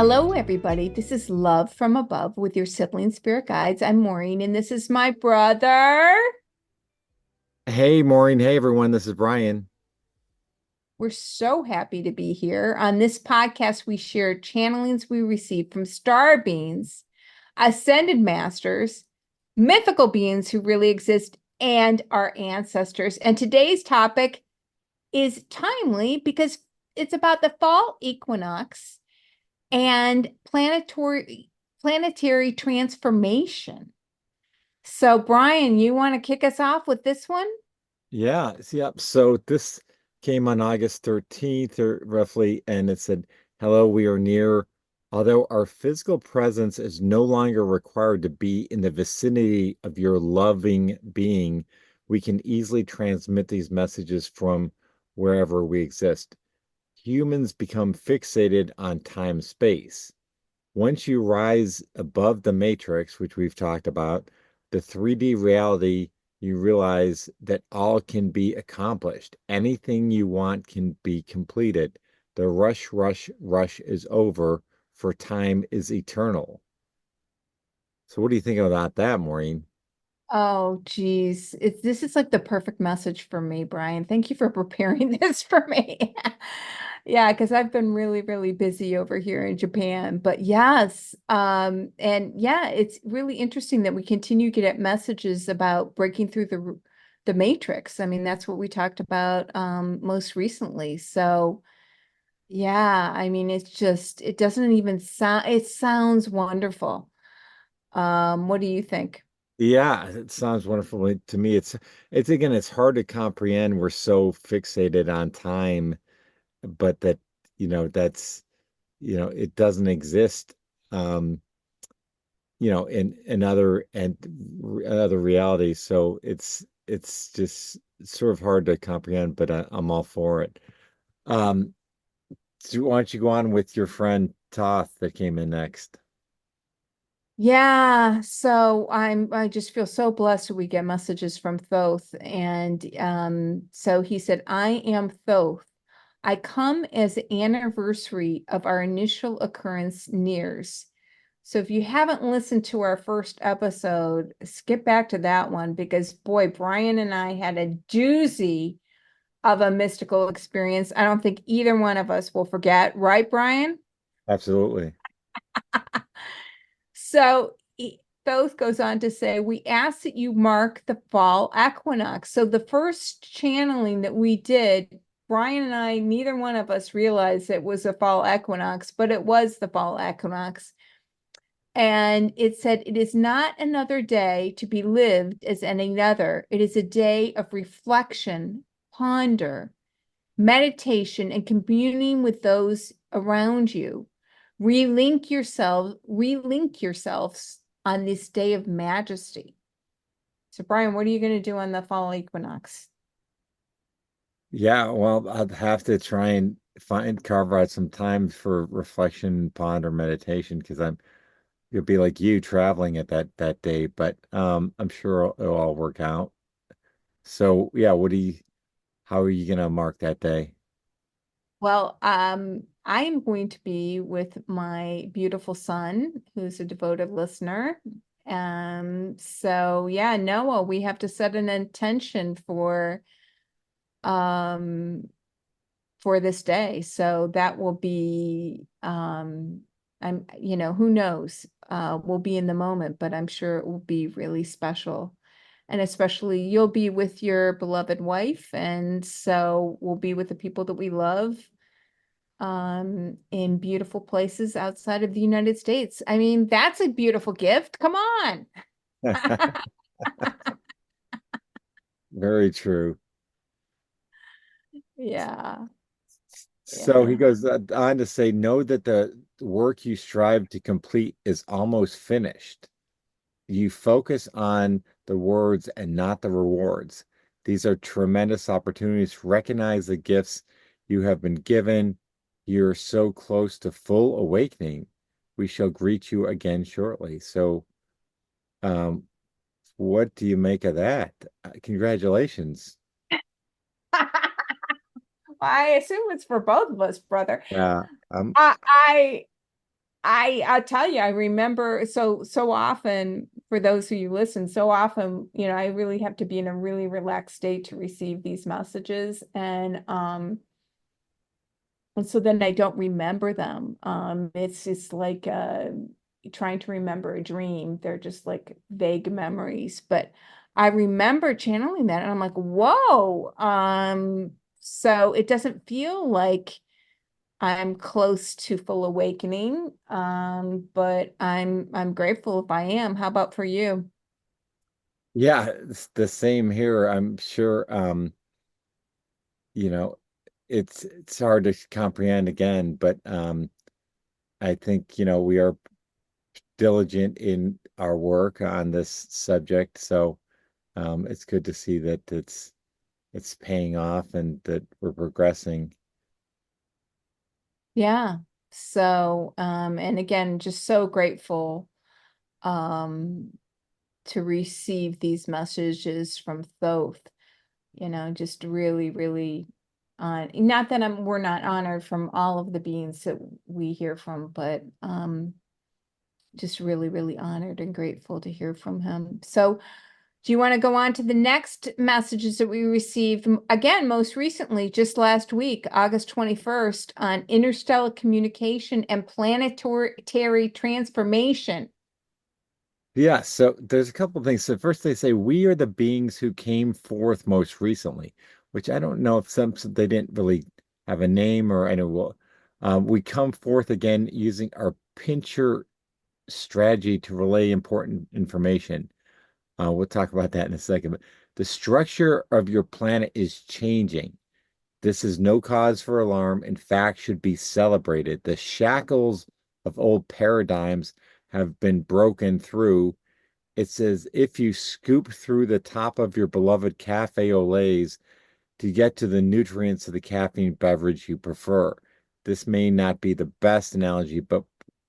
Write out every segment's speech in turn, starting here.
Hello, everybody. This is Love from Above with your Sibling Spirit Guides. I'm Maureen, and this is my brother. Hey, Maureen. Hey, everyone. This is Brian. We're so happy to be here. On this podcast, we share channelings we receive from star beings, ascended masters, mythical beings who really exist, and our ancestors. And today's topic is timely because it's about the fall equinox and planetary transformation. So, Brian, you want to kick us off with this one? Yep. So this came on August 13th, or roughly, and it said, "Hello, we are near. Although our physical presence is no longer required to be in the vicinity of your loving being, we can easily transmit these messages from wherever we exist. Humans become fixated on time-space. Once you rise above the matrix, which we've talked about, the 3D reality, you realize that all can be accomplished. Anything you want can be completed. The rush, rush, rush is over, for time is eternal." So what do you think about that, Maureen? Oh, geez. This is like the perfect message for me, Brian. Thank you for preparing this for me. Yeah, because I've been really, really busy over here in Japan. But yes, and yeah, it's really interesting that we continue to get messages about breaking through the matrix. I mean, that's what we talked about most recently. So yeah, I mean, it doesn't even sound, it sounds wonderful. What do you think? Yeah, it sounds wonderful to me. It's again, it's hard to comprehend. We're so fixated on time, but that's it doesn't exist. Um, in other realities. So it's just sort of hard to comprehend, but I'm all for it. Um, so why don't you go on with your friend Toth that came in next? Yeah, so I just feel so blessed that we get messages from Thoth. And so he said, I am Thoth. I come as the anniversary of our initial occurrence nears. So if you haven't listened to our first episode, skip back to that one because boy, Brian and I had a doozy of a mystical experience. I don't think either one of us will forget, right, Brian? Absolutely. So Thoth goes on to say, we ask that you mark the fall equinox. So the first channeling that we did, Brian and I, neither one of us realized it was a fall equinox, but it was the fall equinox. And it said, it is not another day to be lived as any other. It is a day of reflection, ponder, meditation, and communing with those around you. Relink yourselves on this day of majesty. So, Brian, what are you going to do on the fall equinox? Yeah, well, I'd have to try and carve out some time for reflection, ponder, meditation, because you'll be like you traveling at that day, but I'm sure it'll all work out. So yeah, how are you gonna mark that day? Well, I am going to be with my beautiful son, who's a devoted listener. So yeah, Noah, we have to set an intention um for this day. So that will be who knows? We'll be in the moment, but I'm sure it will be really special. And especially you'll be with your beloved wife, and so we'll be with the people that we love in beautiful places outside of the United States. I mean, that's a beautiful gift. Come on. Very true. Yeah. So he Yeah. goes on to say, know that the work you strive to complete is almost finished. You focus on the words and not the rewards. These are tremendous opportunities to recognize the gifts you have been given. You're so close to full awakening. We shall greet you again shortly. So, um, what do you make of that? Congratulations. I assume it's for both of us, brother. Yeah. Um, I I'll tell you, I remember so often for those who you listen, so often, I really have to be in a really relaxed state to receive these messages. And so then I don't remember them. It's just like trying to remember a dream. They're just like vague memories. But I remember channeling that and I'm like, whoa. So it doesn't feel like I'm close to full awakening. But I'm grateful if I am. How about for you? Yeah, it's the same here. I'm sure you know, it's hard to comprehend again, but I think, we are diligent in our work on this subject. So it's good to see that it's paying off and that we're progressing. Yeah. So and again, just so grateful um to receive these messages from Thoth, just really, really not that we're not honored from all of the beings that we hear from, but just really, really honored and grateful to hear from him. So do you want to go on to the next messages that we received again, most recently, just last week, August 21st, on interstellar communication and planetary transformation? Yeah, so there's a couple of things. So first they say we are the beings who came forth most recently, which I don't know if they didn't really have a name or I know well, we come forth again using our pincher strategy to relay important information. We'll talk about that in a second. But the structure of your planet is changing. This is no cause for alarm. In fact, should be celebrated. The shackles of old paradigms have been broken through. It says if you scoop through the top of your beloved cafe au laits to get to the nutrients of the caffeine beverage you prefer. This may not be the best analogy, but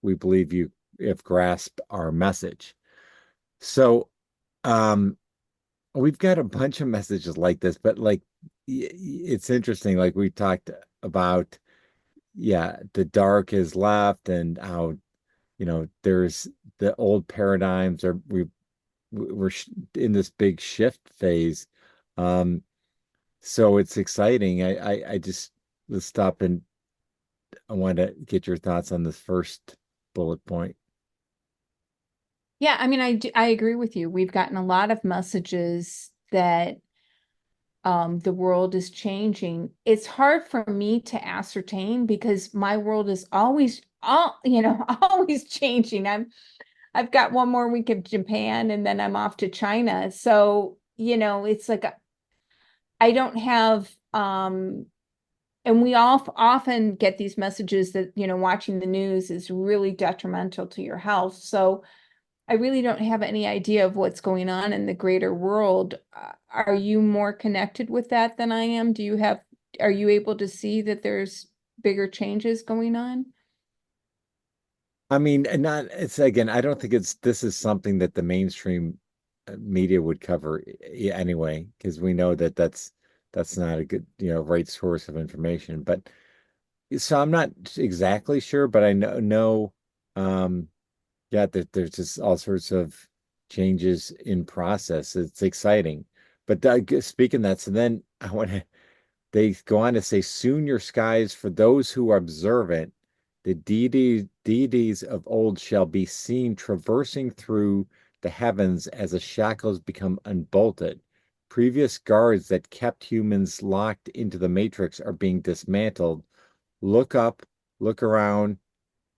we believe you have grasped our message. So, um, we've got a bunch of messages like this, but like it's interesting. Like we talked about, yeah, the dark is left, and how there's the old paradigms are we're in this big shift phase. Um, so it's exciting. I just let's stop and I want to get your thoughts on this first bullet point. Yeah, I mean, I agree with you. We've gotten a lot of messages that the world is changing. It's hard for me to ascertain because my world is always always changing. I've got one more week of Japan and then I'm off to China. So, it's like I don't have and we all often get these messages that, watching the news is really detrimental to your health. So, I really don't have any idea of what's going on in the greater world. Are you more connected with that than I am? Are you able to see that there's bigger changes going on? I mean, and not it's again, I don't think this is something that the mainstream media would cover anyway, because we know that that's not a good, right source of information. But so I'm not exactly sure, but I know yeah, there's just all sorts of changes in process. It's exciting. But speaking of that, so then I want to they go on to say, soon your skies for those who are observant, the deities of old shall be seen traversing through the heavens as the shackles become unbolted. Previous guards that kept humans locked into the matrix are being dismantled. Look up, look around,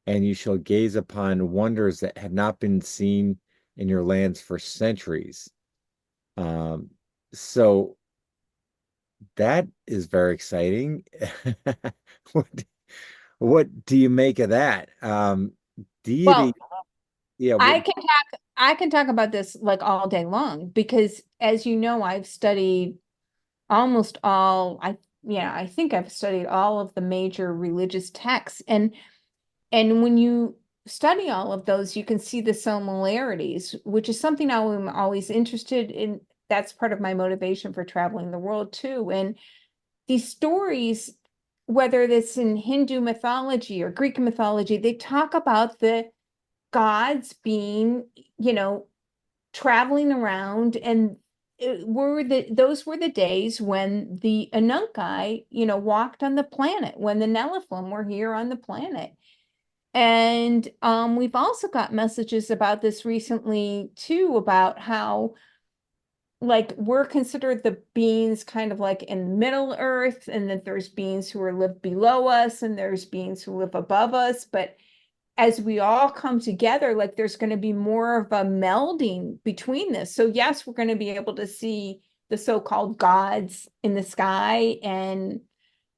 and you shall gaze upon wonders that have not been seen in your lands for centuries. Um, so that is very exciting. What, what do you make of that? Well, Deity, yeah, what I can talk about this like all day long because as you know, I've studied almost all I yeah, I think I've studied all of the major religious texts and when you study all of those, you can see the similarities, which is something I'm always interested in. That's part of my motivation for traveling the world too. And these stories whether it's in Hindu mythology or Greek mythology, they talk about the gods being, you know, traveling around, and those were the days when the Anunkai, you know, walked on the planet, when the Nephilim were here on the planet. And we've also got messages about this recently too, about how like we're considered the beings kind of like in Middle Earth, and that there's beings who are live below us, and there's beings who live above us. But as we all come together, like there's going to be more of a melding between this. So yes, we're going to be able to see the so-called gods in the sky, and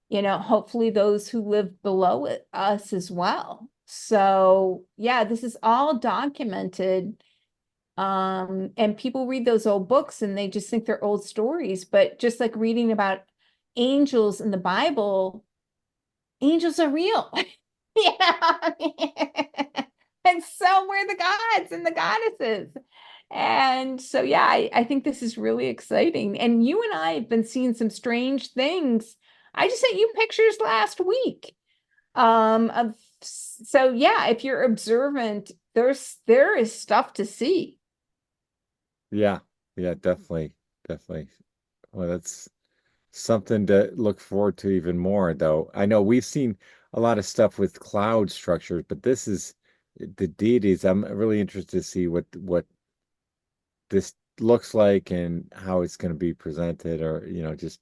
you know, hopefully those who live below us as well. So yeah, this is all documented. And people read those old books and they just think they're old stories, but just like reading about angels in the Bible, angels are real. Yeah. And so were the gods and the goddesses. And so, yeah, I think this is really exciting. And you and I have been seeing some strange things. I just sent you pictures last week. Of so yeah, if you're observant, there is stuff to see. Yeah, yeah, definitely, definitely. Well, that's something to look forward to even more, though. I know we've seen a lot of stuff with cloud structures, but this is the deities. I'm really interested to see what this looks like and how it's going to be presented, or just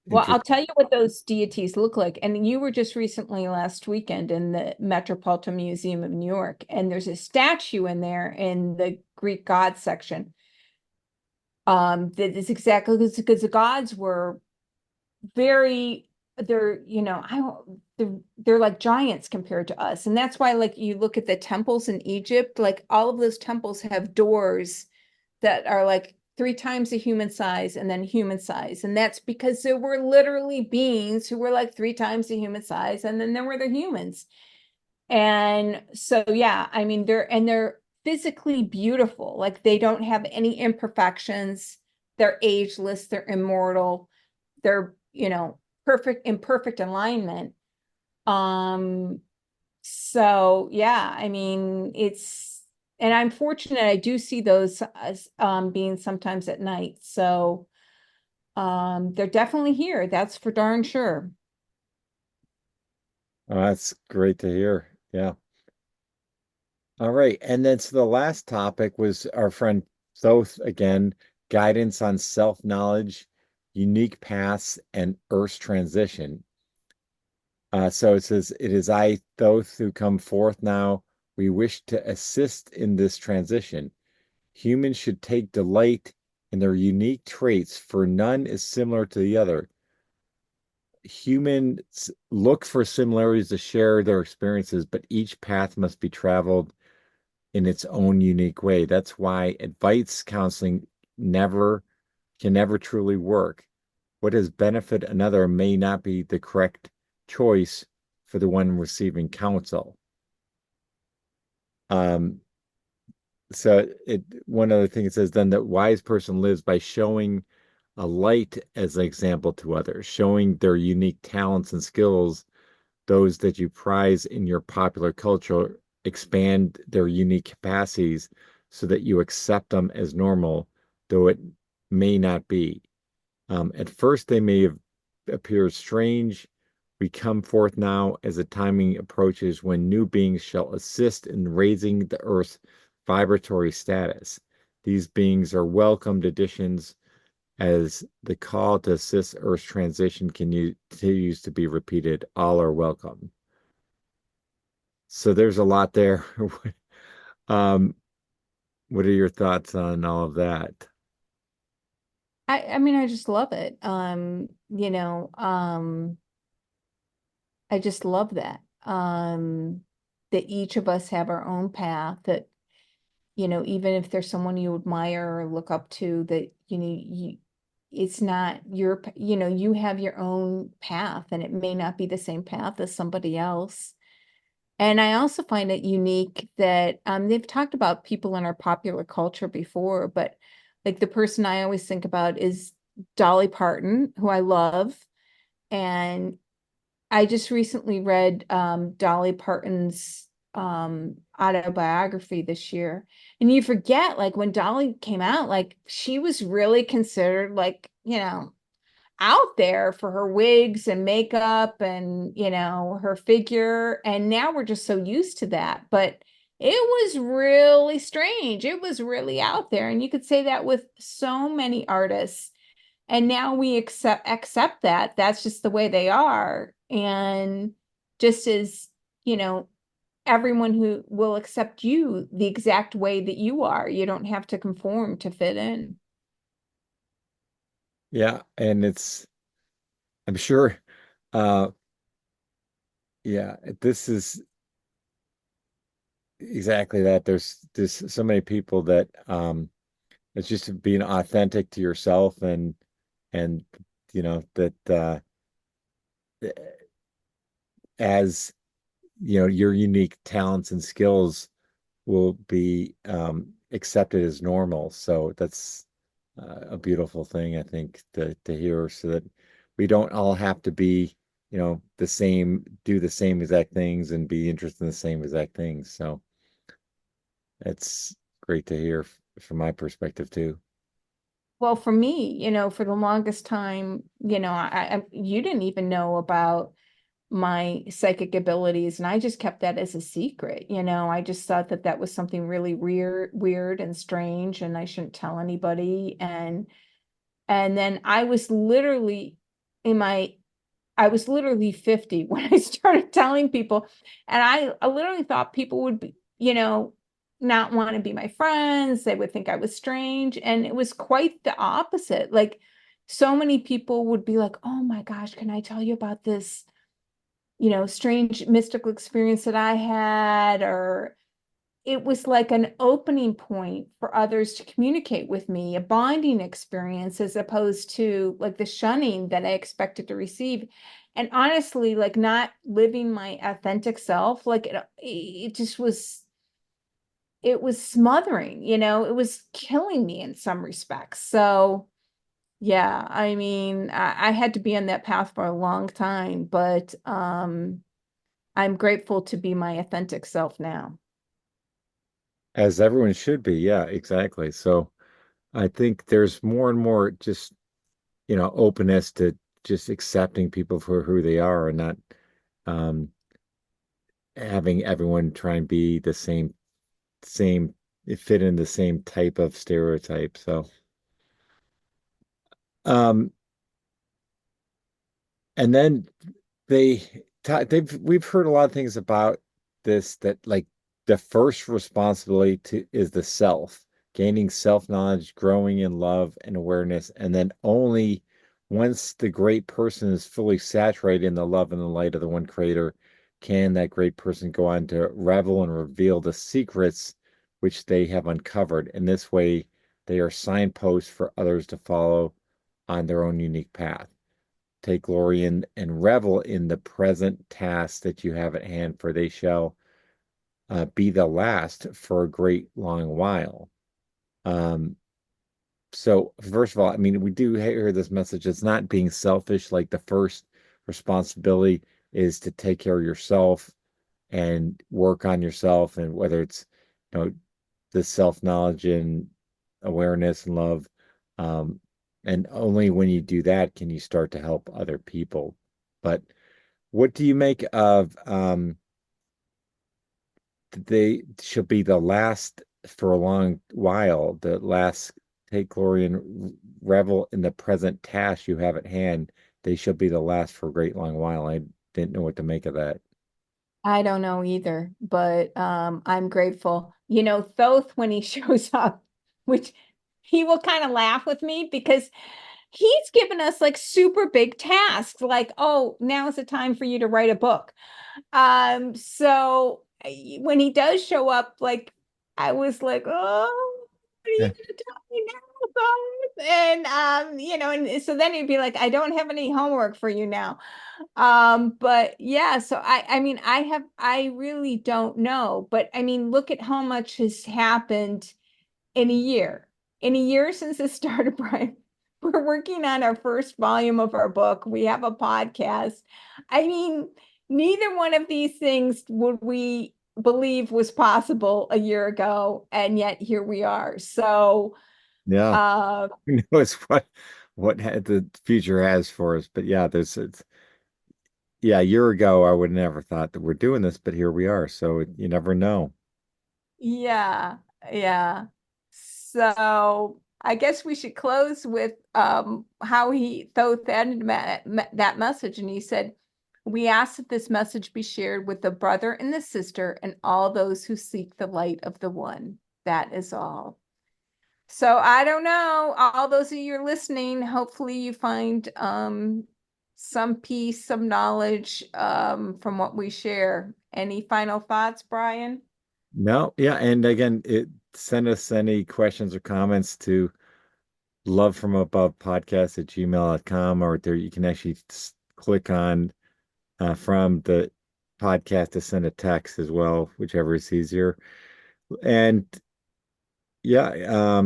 Well, I'll interesting. tell you what those deities look like. And you were just recently last weekend in the Metropolitan Museum of New York, and there's a statue in there in the Greek gods section. That is exactly because the gods were very, they're, you know, I don't, they're like giants compared to us. And that's why, like, you look at the temples in Egypt, like all of those temples have doors that are like 3 times the human size and then human size. And that's because there were literally beings who were like 3 times the human size, and then there were the humans. And so, yeah, I mean, they're physically beautiful. Like they don't have any imperfections. They're ageless, they're immortal, they're, you know, perfect in perfect alignment. Um, so yeah, I mean, and I'm fortunate I do see those as being sometimes at night. So they're definitely here. That's for darn sure. Oh, that's great to hear. Yeah. All right. And then so the last topic was our friend Thoth again, guidance on self-knowledge, unique paths, and Earth's transition. So it says, "It is I, Thoth, who come forth now. We wish to assist in this transition. Humans should take delight in their unique traits, for none is similar to the other. Humans look for similarities to share their experiences, but each path must be traveled in its own unique way. That's why advice counseling never can never truly work. What has benefit another may not be the correct choice for the one receiving counsel." Um, so it one other thing it says, then the wise person lives by showing a light as an example to others, showing their unique talents and skills, those that you prize in your popular culture, expand their unique capacities so that you accept them as normal, though it may not be. At first, they may have appeared strange. We come forth now as the timing approaches when new beings shall assist in raising the earth's vibratory status. These beings are welcomed additions as the call to assist Earth's transition continues to be repeated. All are welcome. So there's a lot there. um, what are your thoughts on all of that? I mean, I just love it. I just love that. That each of us have our own path, that, you know, even if there's someone you admire or look up to, that, you know, it's not you know, you have your own path, and it may not be the same path as somebody else. And I also find it unique that they've talked about people in our popular culture before, but like the person I always think about is Dolly Parton, who I love. And I just recently read Dolly Parton's autobiography this year. And you forget, like when Dolly came out, like she was really considered like, out there for her wigs and makeup and, her figure. And now we're just so used to that. But it was really strange. It was really out there. And you could say that with so many artists. And now we accept that that's just the way they are. And just as, you know, everyone who will accept you the exact way that you are, you don't have to conform to fit in. Yeah, and I'm sure, uh, yeah, this is exactly that. There's so many people that it's just being authentic to yourself and that as your unique talents and skills will be accepted as normal. So that's a beautiful thing, I think, to hear, so that we don't all have to be, the same, do the same exact things and be interested in the same exact things. So it's great to hear from my perspective too. Well, for me, for the longest time, you didn't even know about my psychic abilities, and I just kept that as a secret. I just thought that that was something really weird and strange, and I shouldn't tell anybody. And then in my I was literally 50 when I started telling people. And I literally thought people would be, not want to be my friends. They would think I was strange. And it was quite the opposite. Like so many people would be like, oh my gosh, can I tell you about this, strange mystical experience that I had? Or it was like an opening point for others to communicate with me, a bonding experience, as opposed to like the shunning that I expected to receive. And honestly, like not living my authentic self, like it just it was smothering, it was killing me in some respects. So yeah, I mean, I had to be on that path for a long time, but I'm grateful to be my authentic self now. As everyone should be. Yeah, exactly. So I think there's more and more just, openness to just accepting people for who they are and not um, having everyone try and be the same, fit in the same type of stereotype. So, um, and then we've heard a lot of things about this, that like the first responsibility is the self, gaining self-knowledge, growing in love and awareness, and then only once the great person is fully saturated in the love and the light of the one creator can that great person go on to revel and reveal the secrets which they have uncovered. In this way, they are signposts for others to follow on their own unique path. Take glory in and revel in the present tasks that you have at hand, for they shall be the last for a great long while. Um, so, first of all, I mean, we do hear this message. It's not being selfish. Like the first responsibility is to take care of yourself and work on yourself, and whether it's, you know, the self-knowledge and awareness and love. Um, and only when you do that can you start to help other people. But what do you make of they should be the last for a long while, the last take glory and revel in the present task you have at hand. They shall be the last for a great long while. I didn't know what to make of that. I don't know either, but I'm grateful. Thoth, when he shows up, which he will kind of laugh with me because he's given us like super big tasks, like, oh, now's the time for you to write a book. So when he does show up, like I was like, oh, what are you Yeah. gonna tell me now, Thoth? And and so then he'd be like, I don't have any homework for you now. But yeah, so I mean I really don't know, but I mean look at how much has happened in a year. In a year since it started, Brian. We're working on our first volume of our book. We have a podcast. I mean, neither one of these things would we believe was possible a year ago, and yet here we are. So, Yeah. uh, Who knows the future has for us. But yeah, yeah, a year ago I would never thought that we're doing this, but here we are. So you never know. yeah, yeah. So I guess we should close with how he Thoth ended that message, and he said, "We ask that this message be shared with the brother and the sister and all those who seek the light of the one. That is all." So I don't know, all those of you listening, hopefully you find some peace, some knowledge from what we share. Any final thoughts, Brian? No, yeah, and again, send us any questions or comments to lovefromabovepodcast@gmail.com, or there you can actually click on from the podcast to send a text as well, whichever is easier. And yeah,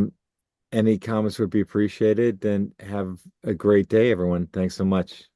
any comments would be appreciated. Then have a great day, everyone. Thanks so much.